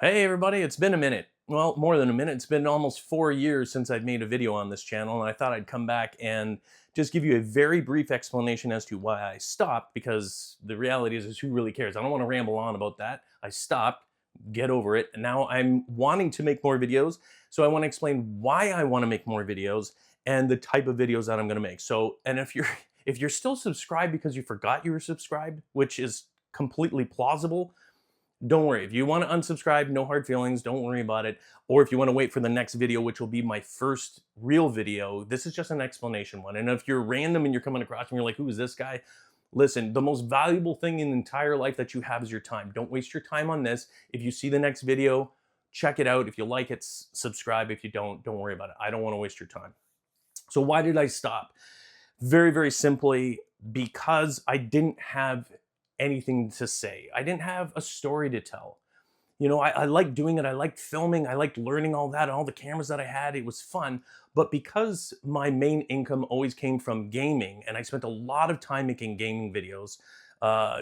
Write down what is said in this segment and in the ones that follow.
Hey everybody, it's been a minute. Well, more than a minute. It's been almost 4 years since I've made a video on this channel, and I thought I'd come back and just give you a very brief explanation as to why I stopped, because the reality is who really cares? I don't want to ramble on about that. I stopped, get over it, and now I'm wanting to make more videos. So I want to explain why I want to make more videos and the type of videos that I'm going to make. So, and if you're if you're still subscribed because you forgot you were subscribed, which is completely plausible, don't worry. If you want to unsubscribe, no hard feelings. Don't worry about it. Or if you want to wait for the next video, which will be my first real video, this is just an explanation one. And if you're random and you're coming across and you're like, who is this guy? Listen, the most valuable thing in the entire life that you have is your time. Don't waste your time on this. If you see the next video, check it out. If you like it, subscribe. If you don't worry about it. I don't want to waste your time. So why did I stop? Very, very simply, because I didn't have anything to say. I didn't have a story to tell. I liked doing it. I liked filming. I liked learning all that, all the cameras that I had. It was fun. But because my main income always came from gaming, and I spent a lot of time making gaming videos,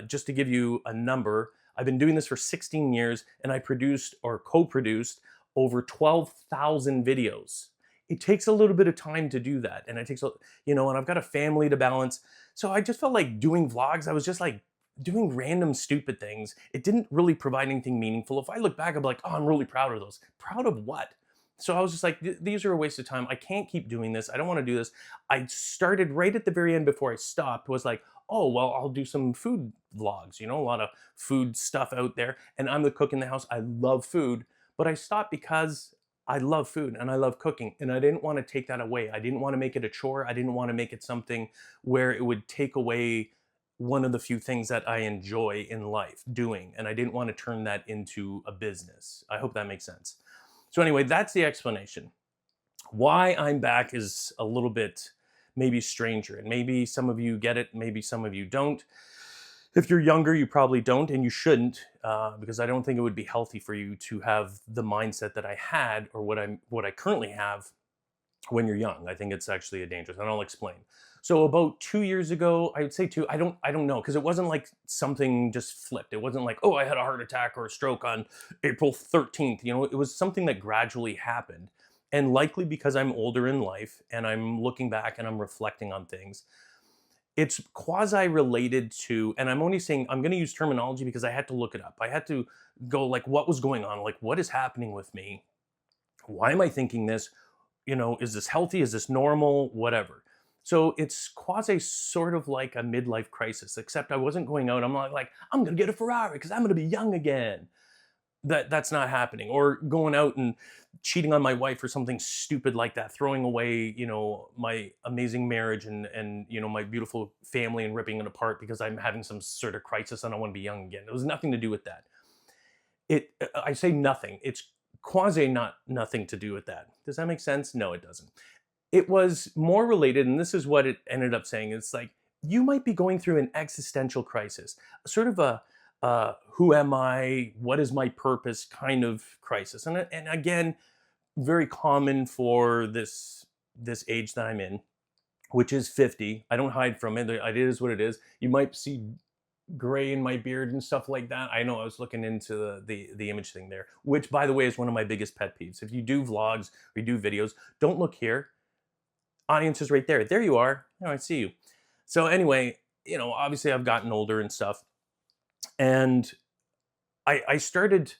just to give you a number, I've been doing this for 16 years, and I produced or co-produced over 12,000 videos. It takes a little bit of time to do that, and it takes and I've got a family to balance. So I just felt like doing vlogs. I was just like doing random stupid things. It didn't really provide anything meaningful. If I look back, I'm like, oh, I'm really proud of those. Proud of what? So I was just like, these are a waste of time. I can't keep doing this. I don't want to do this. I started right at the very end before I stopped, was like, oh, well, I'll do some food vlogs, a lot of food stuff out there. And I'm the cook in the house. I love food. But I stopped because I love food and I love cooking. And I didn't want to take that away. I didn't want to make it a chore. I didn't want to make it something where it would take away one of the few things that I enjoy in life doing. And I didn't want to turn that into a business. I hope that makes sense. So, anyway, that's the explanation. Why I'm back is a little bit maybe stranger. And maybe some of you get it, maybe some of you don't. If you're younger, you probably don't, and you shouldn't, because I don't think it would be healthy for you to have the mindset that I had, or what I currently have when you're young. I think it's actually a dangerous, and I'll explain. So about 2 years ago, I would say two. I don't know, because it wasn't like something just flipped. It wasn't like, oh, I had a heart attack or a stroke on April 13th. It was something that gradually happened, and likely because I'm older in life and I'm looking back and I'm reflecting on things. It's quasi related to, and I'm only saying, I'm going to use terminology because I had to look it up. I had to go like, what was going on? Like, what is happening with me? Why am I thinking this? Is this healthy? Is this normal? Whatever. So it's quasi sort of like a midlife crisis, except I wasn't going out. I'm not like, I'm going to get a Ferrari because I'm going to be young again. That's not happening. Or going out and cheating on my wife or something stupid like that, throwing away, my amazing marriage and my beautiful family and ripping it apart because I'm having some sort of crisis and I want to be young again. It was nothing to do with that. I say nothing. It's quasi not nothing to do with that. Does that make sense? No, it doesn't. It was more related, and this is what it ended up saying. It's like, you might be going through an existential crisis, sort of a who am I? What is my purpose? Kind of crisis. And again, very common for this age that I'm in, which is 50. I don't hide from it. It is what it is. You might see gray in my beard and stuff like that. I know, I was looking into the image thing there, which, by the way, is one of my biggest pet peeves. If you do vlogs or you do videos, don't look here. Audience is right there. There you are. I see you. So anyway, obviously I've gotten older and stuff, and I started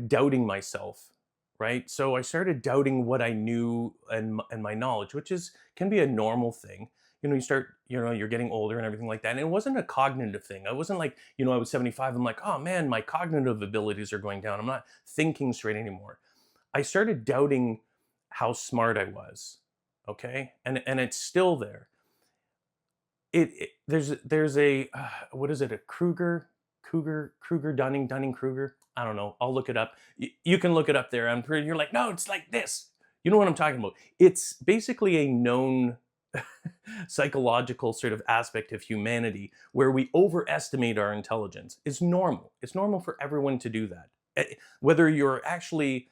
doubting myself, right? So I started doubting what I knew and my knowledge, which is can be a normal thing. You start, you're getting older and everything like that. And it wasn't a cognitive thing. I wasn't like, I was 75. I'm like, oh man, my cognitive abilities are going down. I'm not thinking straight anymore. I started doubting how smart I was. Okay. And it's still there. There's a what is it, a Kruger Dunning Kruger. I don't know, I'll look it up. You can look it up there. You're like, no, it's like this. You know what I'm talking about? It's basically a known psychological sort of aspect of humanity where we overestimate our intelligence. It's normal for everyone to do that. Whether you're actually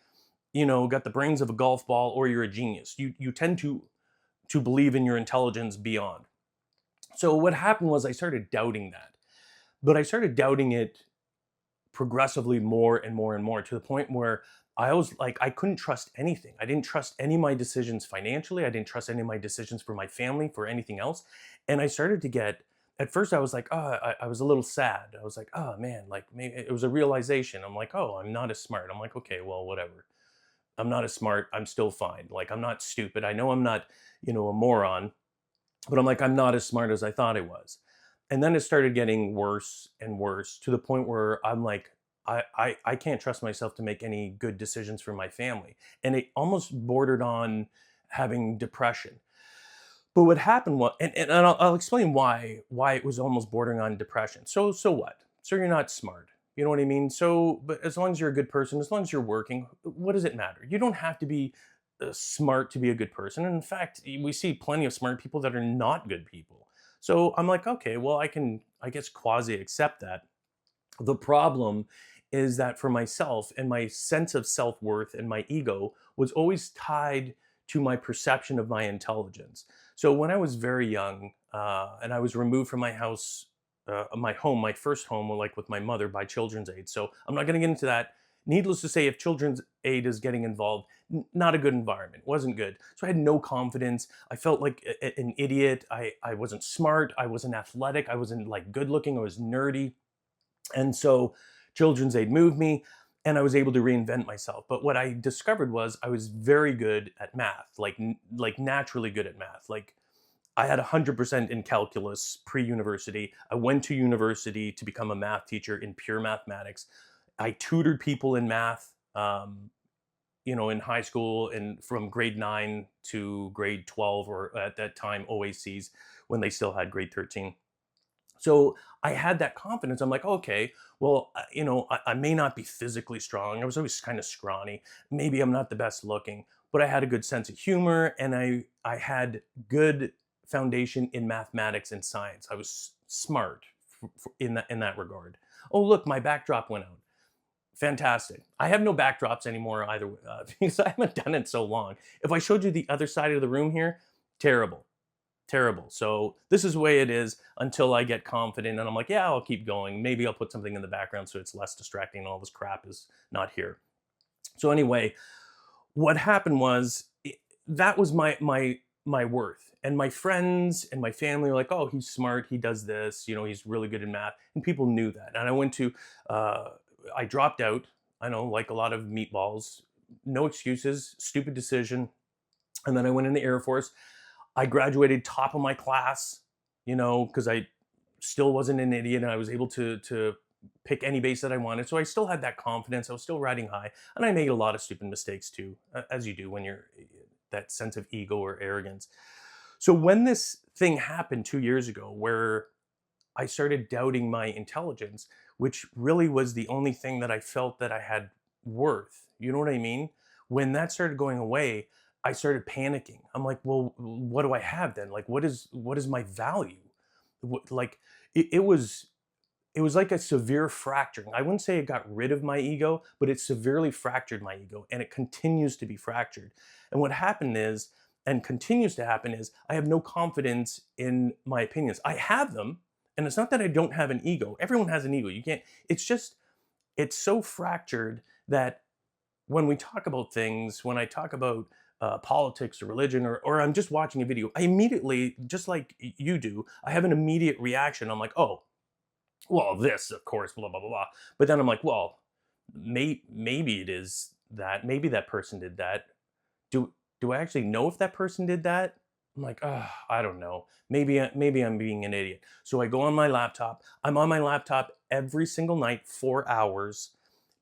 got the brains of a golf ball or you're a genius, you tend to believe in your intelligence beyond. So what happened was I started doubting that, but I started doubting it progressively more and more and more, to the point where I was like, I couldn't trust anything. I didn't trust any of my decisions financially. I didn't trust any of my decisions for my family, for anything else. And I started to get, at first I was like, oh, I was a little sad. I was like, oh man, like maybe it was a realization. I'm like, oh, I'm not as smart. I'm like, okay, well, whatever. I'm not as smart. I'm still fine. Like, I'm not stupid. I know I'm not, a moron, but I'm like, I'm not as smart as I thought I was. And then it started getting worse and worse, to the point where I'm like, I can't trust myself to make any good decisions for my family. And it almost bordered on having depression. But what happened was, and I'll explain why it was almost bordering on depression. So what? So you're not smart. You know what I mean? So, but as long as you're a good person, as long as you're working, what does it matter? You don't have to be smart to be a good person. And in fact, we see plenty of smart people that are not good people. So I'm like, okay, well, I guess, quasi accept that. The problem is that for myself, and my sense of self worth and my ego was always tied to my perception of my intelligence. So when I was very young, and I was removed from my house, my home, my first home, like with my mother, by Children's Aid. So I'm not going to get into that. Needless to say, if Children's Aid is getting involved, not a good environment, wasn't good. So I had no confidence. I felt like an idiot. I wasn't smart. I wasn't athletic. I wasn't like good looking. I was nerdy. And so Children's Aid moved me, and I was able to reinvent myself. But what I discovered was I was very good at math, like naturally good at math. Like, I had 100% in calculus pre-university. I went to university to become a math teacher in pure mathematics. I tutored people in math, in high school, and from grade 9 to grade 12, or at that time OACs, when they still had grade 13. So I had that confidence. I'm like, okay, well, I may not be physically strong. I was always kind of scrawny. Maybe I'm not the best looking, but I had a good sense of humor, and I had good foundation in mathematics and science. I was smart in that regard. Oh, look, my backdrop went out. Fantastic. I have no backdrops anymore either, because I haven't done it so long. If I showed you the other side of the room here, terrible. Terrible. So this is the way it is until I get confident and I'm like, yeah, I'll keep going. Maybe I'll put something in the background so it's less distracting and all this crap is not here. So anyway, what happened was, that was my worth. And my friends and my family were like, oh, he's smart. He does this. He's really good in math. And people knew that. And I dropped out. I know, like a lot of meatballs, no excuses, stupid decision. And then I went in the Air Force. I graduated top of my class, because I still wasn't an idiot, and I was able to pick any base that I wanted. So I still had that confidence. I was still riding high, and I made a lot of stupid mistakes too, as you do when you're that sense of ego or arrogance. So when this thing happened 2 years ago, where I started doubting my intelligence, which really was the only thing that I felt that I had worth. You know what I mean? When that started going away, I started panicking. I'm like, well, what do I have then? Like, what is my value? Like, it was like a severe fracturing. I wouldn't say it got rid of my ego, but it severely fractured my ego, and it continues to be fractured. And what happened is, and continues to happen, is I have no confidence in my opinions. I have them, and it's not that I don't have an ego. Everyone has an ego. You can't. It's just, it's so fractured that when we talk about things, when I talk about politics or religion, or I'm just watching a video, I immediately, just like you do, I have an immediate reaction. I'm like, oh, well, this, of course, blah, blah, blah, blah. But then I'm like, well, maybe it is that. Maybe that person did that. Do I actually know if that person did that? I'm like, oh, I don't know. Maybe I'm being an idiot. So I go on my laptop. I'm on my laptop every single night, 4 hours,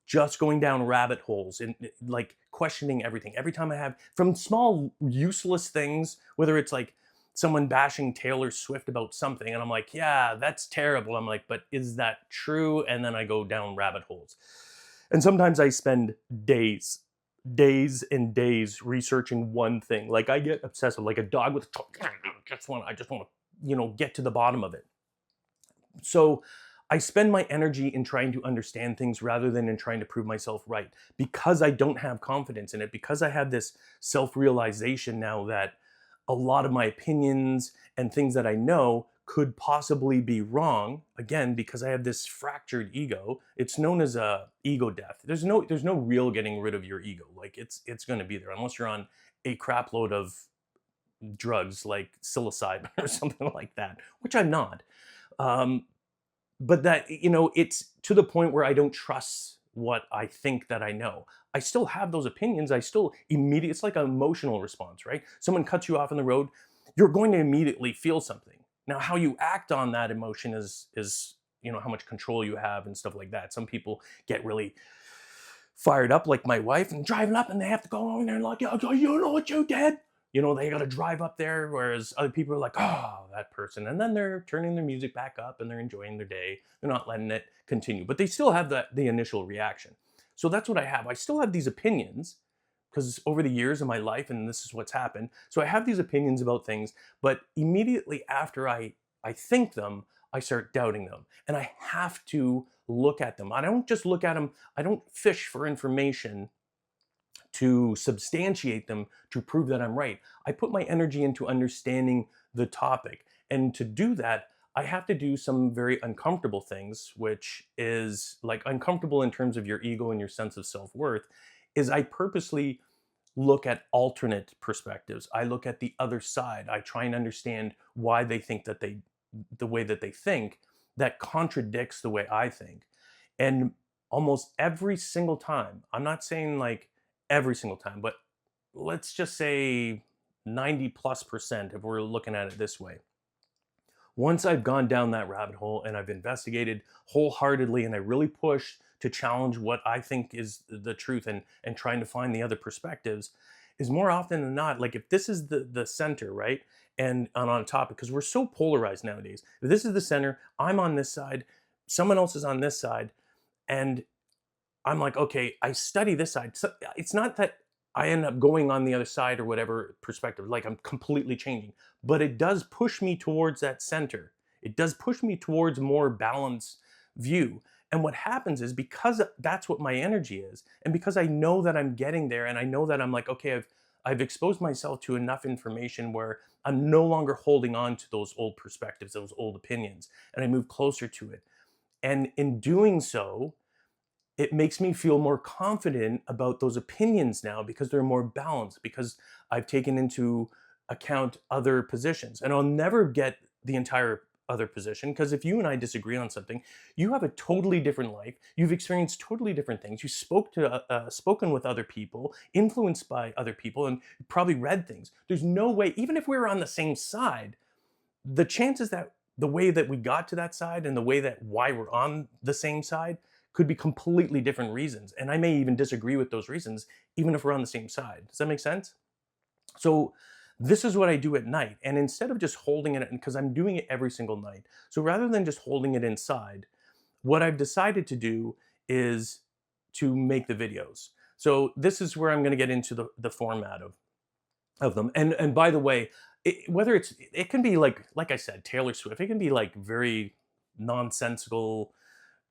just going down rabbit holes and like questioning everything. Every time I have, from small useless things, whether it's like someone bashing Taylor Swift about something, and I'm like, yeah, that's terrible. I'm like, but is that true? And then I go down rabbit holes. And sometimes I spend days and days researching one thing. Like, I get obsessive, like a dog with I just want to, get to the bottom of it. So I spend my energy in trying to understand things rather than in trying to prove myself right, because I don't have confidence in it, because I have this self-realization now that a lot of my opinions and things that I know could possibly be wrong, again because I have this fractured ego. It's known as a ego death. There's no real getting rid of your ego. Like it's going to be there unless you're on a crap load of drugs like psilocybin or something like that, which I'm not. um, but that, it's to the point where I don't trust what I think that I know. I still have those opinions. I still immediately, it's like an emotional response, right? Someone cuts you off on the road, you're going to immediately feel something. Now how you act on that emotion is how much control you have and stuff like that. Some people get really fired up, like my wife, and driving up and they have to go on there and like, "Oh, you know what you did?" They got to drive up there, whereas other people are like, "Oh, that person," and then they're turning their music back up and they're enjoying their day. They're not letting it continue, but they still have the initial reaction. So that's what I have. I still have these opinions because over the years of my life, and this is what's happened. So I have these opinions about things, but immediately after I think them, I start doubting them, and I have to look at them. I don't just look at them. I don't fish for information to substantiate them to prove that I'm right. I put my energy into understanding the topic. And to do that, I have to do some very uncomfortable things, which is like uncomfortable in terms of your ego and your sense of self-worth, is I purposely look at alternate perspectives. I look at the other side. I try and understand why they think the way that they think that contradicts the way I think. And almost every single time, I'm not saying like every single time, but let's just say 90+% if we're looking at it this way. Once I've gone down that rabbit hole and I've investigated wholeheartedly and I really push to challenge what I think is the truth and trying to find the other perspectives, is more often than not, like if this is the center, right? And on a topic, because we're so polarized nowadays. If this is the center, I'm on this side, someone else is on this side, and I'm like, okay, I study this side. So it's not that I end up going on the other side or whatever perspective, like I'm completely changing, but it does push me towards that center. It does push me towards more balanced view. And what happens is because that's what my energy is, and because I know that I'm getting there, and I know that I'm like, okay, I've exposed myself to enough information where I'm no longer holding on to those old perspectives, those old opinions, and I move closer to it. And in doing so, it makes me feel more confident about those opinions now because they're more balanced, because I've taken into account other positions. And I'll never get the entire other position, because if you and I disagree on something, you have a totally different life. You've experienced totally different things. You spoken with other people, influenced by other people, and probably read things. There's no way, even if we were on the same side, the chances that the way that we got to that side and the way that why we're on the same side could be completely different reasons. And I may even disagree with those reasons, even if we're on the same side. Does that make sense? So this is what I do at night. And instead of just holding it, because I'm doing it every single night. So rather than just holding it inside, what I've decided to do is to make the videos. So this is where I'm going to get into the format of them. And by the way, whether it can be like I said, Taylor Swift, it can be like very nonsensical,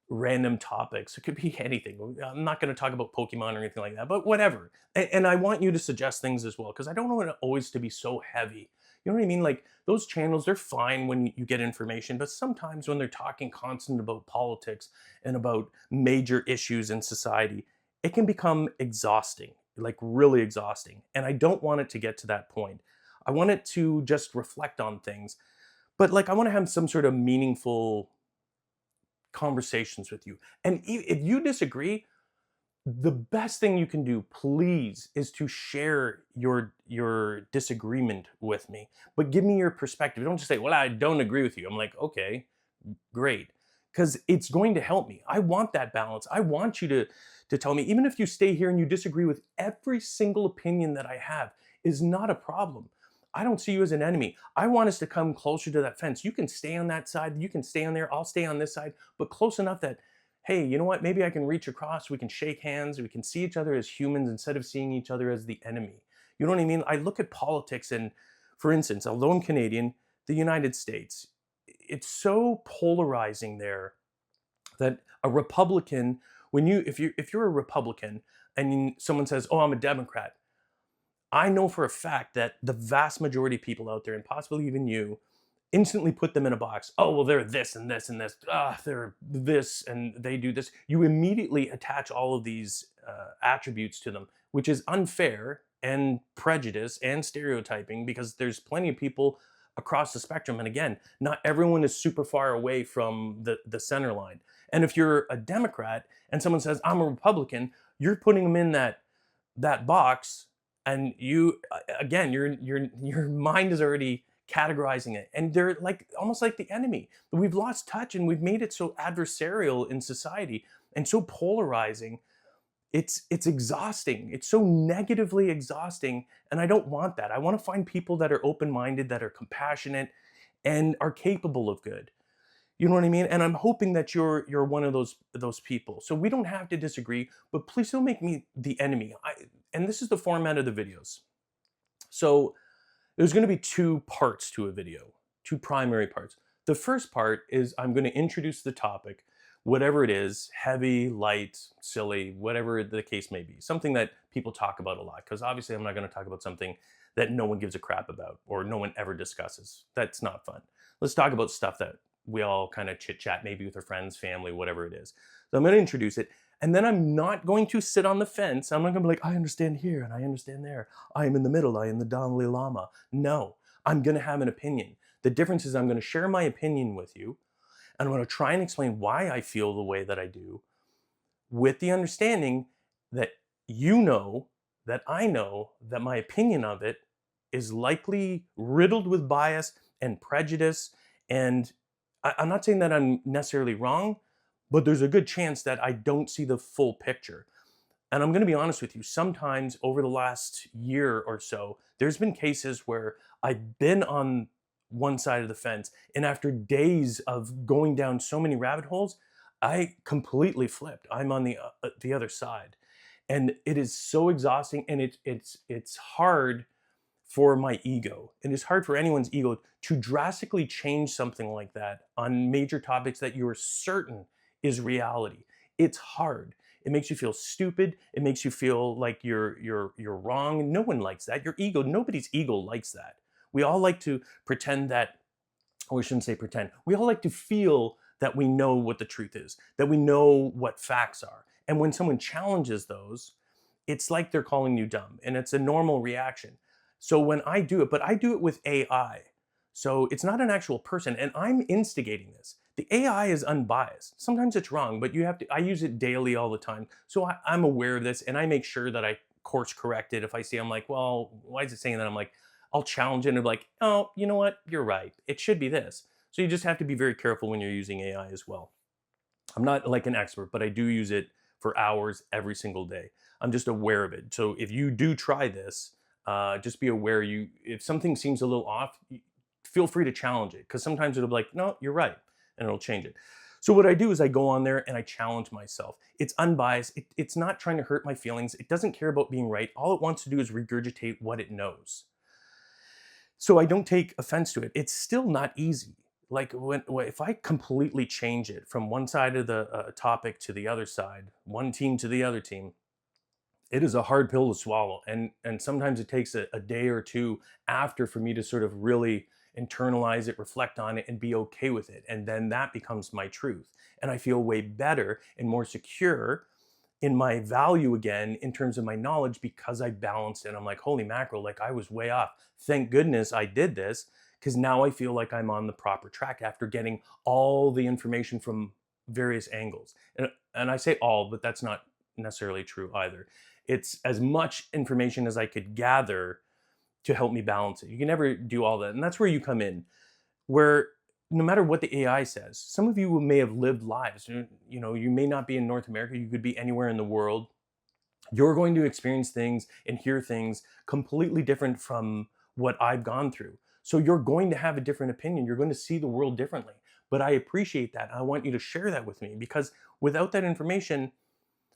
random topics. It could be anything. I'm not going to talk about Pokemon or anything like that, but whatever. And I want you to suggest things as well, because I don't want it always to be so heavy. You know what I mean? Like those channels, they're fine when you get information, but sometimes when they're talking constant about politics and about major issues in society, it can become exhausting, like really exhausting. And I don't want it to get to that point. I want it to just reflect on things, but like I want to have some sort of meaningful conversations with you. And if you disagree, the best thing you can do, please, is to share your disagreement with me. But give me your perspective. Don't just say, "Well, I don't agree with you." I'm like, "Okay, great." Because it's going to help me. I want that balance. I want you to tell me, even if you stay here and you disagree with every single opinion that I have, is not a problem. I don't see you as an enemy. I want us to come closer to that fence. You can stay on that side, you can stay on there, I'll stay on this side, but close enough that, hey, you know what? Maybe I can reach across, we can shake hands, we can see each other as humans instead of seeing each other as the enemy. You know what I mean? I look at politics and, for instance, although I'm Canadian, the United States, it's so polarizing there that a Republican, if you're a Republican and someone says, "Oh, I'm a Democrat," I know for a fact that the vast majority of people out there, and possibly even you, instantly put them in a box. Oh, well, they're this and this and this. Ah, they're this and they do this. You immediately attach all of these attributes to them, which is unfair and prejudice and stereotyping, because there's plenty of people across the spectrum. And again, not everyone is super far away from the center line. And if you're a Democrat and someone says, I'm a Republican, you're putting them in that box, and you again, your mind is already categorizing it, and they're like almost like the enemy. But we've lost touch, and we've made it so adversarial in society and so polarizing. It's exhausting. It's so negatively exhausting, and I don't want that. I want to find people that are open-minded, that are compassionate, and are capable of good. You know what I mean? And I'm hoping that you're one of those people. So we don't have to disagree, but please don't make me the enemy. And this is the format of the videos. So there's going to be two parts to a video, two primary parts. The first part is I'm going to introduce the topic, whatever it is, heavy, light, silly, whatever the case may be, something that people talk about a lot. Because obviously I'm not going to talk about something that no one gives a crap about or no one ever discusses. That's not fun. Let's talk about stuff that we all kind of chit chat, maybe with our friends, family, whatever it is. So I'm going to introduce it. And then I'm not going to sit on the fence. I'm not going to be like, I understand here and I understand there. I am in the middle. I am the Dalai Lama. No, I'm going to have an opinion. The difference is I'm going to share my opinion with you. And I'm going to try and explain why I feel the way that I do, with the understanding that you know that I know that my opinion of it is likely riddled with bias and prejudice. And I'm not saying that I'm necessarily wrong, but there's a good chance that I don't see the full picture. And I'm going to be honest with you, sometimes over the last year or so, there's been cases where I've been on one side of the fence, and after days of going down so many rabbit holes, I completely flipped. I'm on the other side. And it is so exhausting, and it's hard for my ego. And it's hard for anyone's ego to drastically change something like that on major topics that you are certain is reality. It's hard. It makes you feel stupid. It makes you feel like you're wrong. No one likes that. Your ego, nobody's ego likes that. We all like to pretend that, or we shouldn't say pretend. We all like to feel that we know what the truth is, that we know what facts are. And when someone challenges those, it's like they're calling you dumb, and it's a normal reaction. So when I do it, but I do it with AI. So it's not an actual person, and I'm instigating this. The AI is unbiased. Sometimes it's wrong, but I use it daily all the time. So I'm aware of this, and I make sure that I course correct it. If I see, I'm like, well, why is it saying that? I'm like, I'll challenge it and be like, oh, you know what? You're right. It should be this. So you just have to be very careful when you're using AI as well. I'm not like an expert, but I do use it for hours every single day. I'm just aware of it. So if you do try this, just be aware. If something seems a little off, feel free to challenge it, because sometimes it'll be like, no, you're right, and it'll change it. So what I do is I go on there and I challenge myself. It's unbiased. It's not trying to hurt my feelings. It doesn't care about being right. All it wants to do is regurgitate what it knows. So I don't take offense to it. It's still not easy. Like if I completely change it from one side of the topic to the other side, one team to the other team, it is a hard pill to swallow. And sometimes it takes a day or two after for me to sort of really internalize it, reflect on it, and be okay with it. And then that becomes my truth. And I feel way better and more secure in my value again in terms of my knowledge, because I balanced it. I'm like, holy mackerel, like I was way off. Thank goodness I did this, because now I feel like I'm on the proper track after getting all the information from various angles. And I say all, but that's not necessarily true either. It's as much information as I could gather to help me balance it. You can never do all that. And that's where you come in, where no matter what the AI says, some of you may have lived lives. You know, you may not be in North America, you could be anywhere in the world. You're going to experience things and hear things completely different from what I've gone through. So you're going to have a different opinion. You're going to see the world differently. But I appreciate that. I want you to share that with me, because without that information,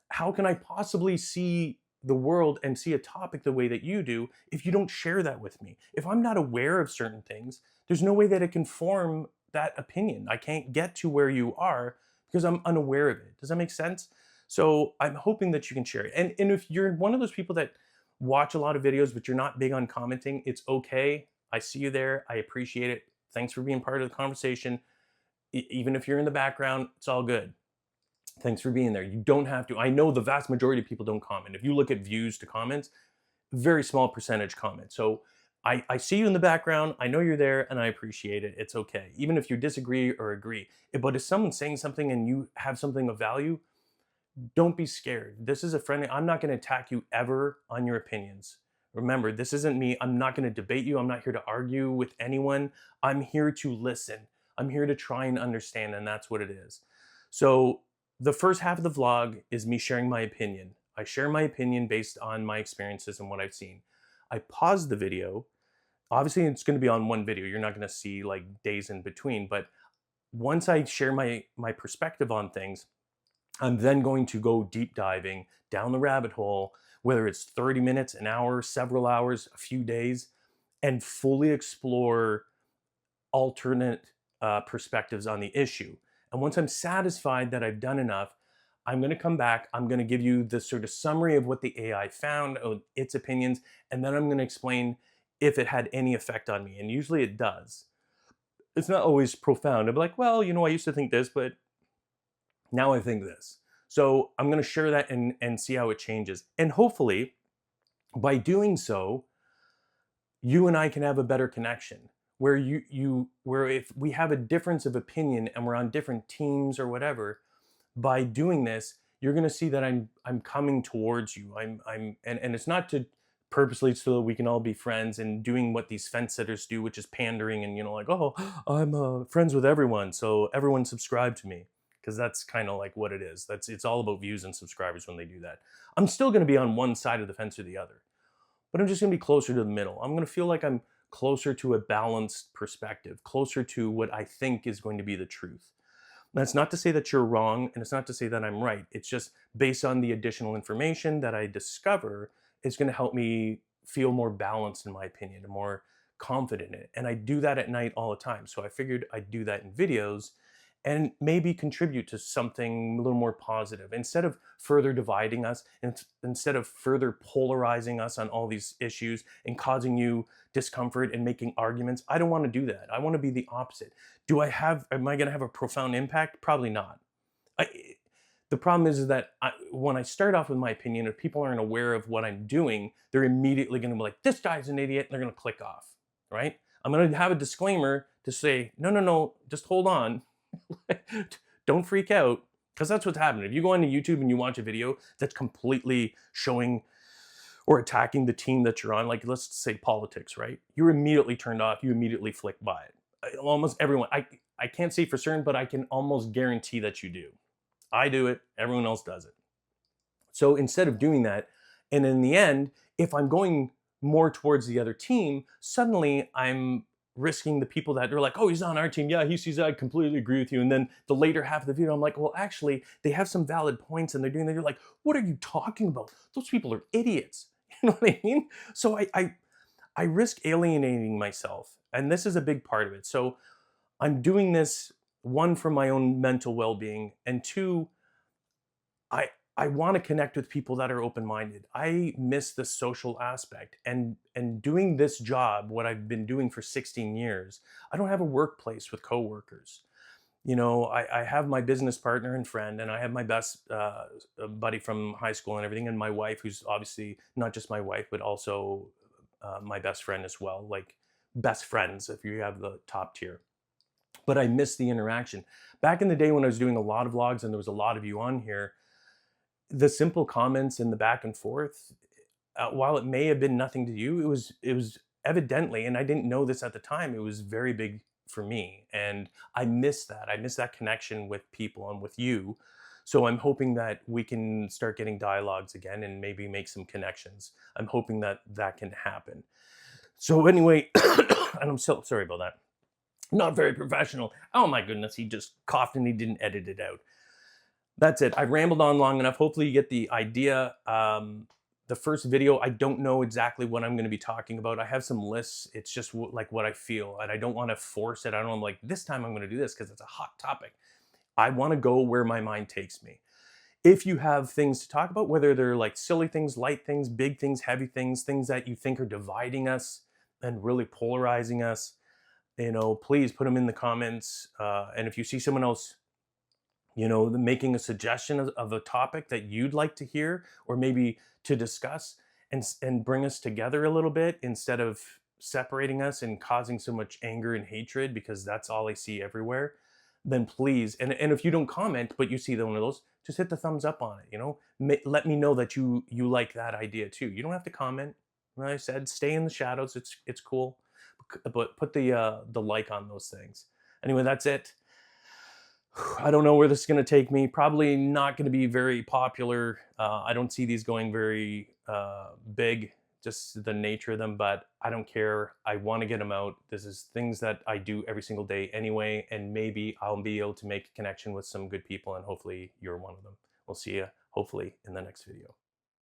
how can I possibly see the world and see a topic the way that you do if you don't share that with me? If I'm not aware of certain things, there's no way that it can form that opinion. I can't get to where you are because I'm unaware of it. Does that make sense? So I'm hoping that you can share it. And if you're one of those people that watch a lot of videos, but you're not big on commenting, it's okay. I see you there. I appreciate it. Thanks for being part of the conversation. Even if you're in the background, it's all good. Thanks for being there. You don't have to. I know the vast majority of people don't comment. If you look at views to comments, very small percentage comment. So I see you in the background. I know you're there and I appreciate it. It's okay. Even if you disagree or agree. But if someone's saying something and you have something of value, don't be scared. This is a friendly, I'm not going to attack you ever on your opinions. Remember, this isn't me. I'm not going to debate you. I'm not here to argue with anyone. I'm here to listen. I'm here to try and understand, and that's what it is. So, the first half of the vlog is me sharing my opinion. I share my opinion based on my experiences and what I've seen. I pause the video. Obviously, it's going to be on one video. You're not going to see like days in between, but once I share my perspective on things, I'm then going to go deep diving down the rabbit hole, whether it's 30 minutes, an hour, several hours, a few days, and fully explore alternate perspectives on the issue. And once I'm satisfied that I've done enough, I'm going to come back. I'm going to give you the sort of summary of what the AI found, of its opinions, and then I'm going to explain if it had any effect on me. And usually it does. It's not always profound. I'm like, well, I used to think this, but now I think this. So I'm going to share that and see how it changes. And hopefully, by doing so, you and I can have a better connection. Where where if we have a difference of opinion and we're on different teams or whatever, by doing this, you're going to see that I'm coming towards you. And it's not to purposely so that we can all be friends and doing what these fence sitters do, which is pandering and like, oh, I'm friends with everyone, so everyone subscribe to me, because that's kind of like what it is. It's all about views and subscribers when they do that. I'm still going to be on one side of the fence or the other, but I'm just going to be closer to the middle. I'm going to feel like I'm closer to a balanced perspective, closer to what I think is going to be the truth. That's not to say that you're wrong, and it's not to say that I'm right. It's just based on the additional information that I discover, it's going to help me feel more balanced in my opinion and more confident in it. And I do that at night all the time. So I figured I'd do that in videos and maybe contribute to something a little more positive instead of further dividing us, and instead of further polarizing us on all these issues and causing you discomfort and making arguments. I don't want to do that. I want to be the opposite. Am I going to have a profound impact? Probably not. The problem is that when I start off with my opinion, if people aren't aware of what I'm doing, they're immediately going to be like, this guy's an idiot, and they're going to click off, right? I'm going to have a disclaimer to say, no, just hold on. Don't freak out, because that's what's happening. If you go onto YouTube and you watch a video that's completely showing or attacking the team that you're on, like let's say politics, right? You're immediately turned off. You immediately flick by it. Almost everyone. I can't say for certain, but I can almost guarantee that you do. I do it. Everyone else does it. So instead of doing that, and in the end, if I'm going more towards the other team, suddenly I'm risking the people that are like, oh, he's on our team. Yeah, he sees that. I completely agree with you. And then the later half of the video, I'm like, well, actually, they have some valid points and they're doing that. You're like, what are you talking about? Those people are idiots. You know what I mean? So I risk alienating myself. And this is a big part of it. So I'm doing this, one, for my own mental well-being, and two, I want to connect with people that are open-minded. I miss the social aspect, and doing this job, what I've been doing for 16 years, I don't have a workplace with coworkers. I have my business partner and friend, and I have my best buddy from high school and everything, and my wife, who's obviously not just my wife, but also my best friend as well, like best friends if you have the top tier. But I miss the interaction. Back in the day when I was doing a lot of vlogs and there was a lot of you on here, the simple comments and the back and forth, while it may have been nothing to you, it was evidently, and I didn't know this at the time, it was very big for me. And I miss that. I miss that connection with people and with you. So I'm hoping that we can start getting dialogues again and maybe make some connections. I'm hoping that that can happen. So anyway, and I'm so sorry about that. Not very professional. Oh my goodness, he just coughed and he didn't edit it out. That's it. I've rambled on long enough. Hopefully you get the idea. The first video, I don't know exactly what I'm going to be talking about. I have some lists. It's just like what I feel, and I don't want to force it. I don't want to like, this time I'm going to do this because it's a hot topic. I want to go where my mind takes me. If you have things to talk about, whether they're like silly things, light things, big things, heavy things, things that you think are dividing us and really polarizing us, please put them in the comments. And if you see someone else, making a suggestion of a topic that you'd like to hear or maybe to discuss, and bring us together a little bit instead of separating us and causing so much anger and hatred, because that's all I see everywhere, then please, and if you don't comment but you see one of those, just hit the thumbs up on it. Let me know that you like that idea too. You don't have to comment. Like I said, stay in the shadows. It's cool, but put the like on those things. Anyway, that's it. I don't know where this is going to take me. Probably not going to be very popular. I don't see these going very big, just the nature of them, but I don't care. I want to get them out. This is things that I do every single day anyway, and maybe I'll be able to make a connection with some good people, and hopefully you're one of them. We'll see you hopefully in the next video.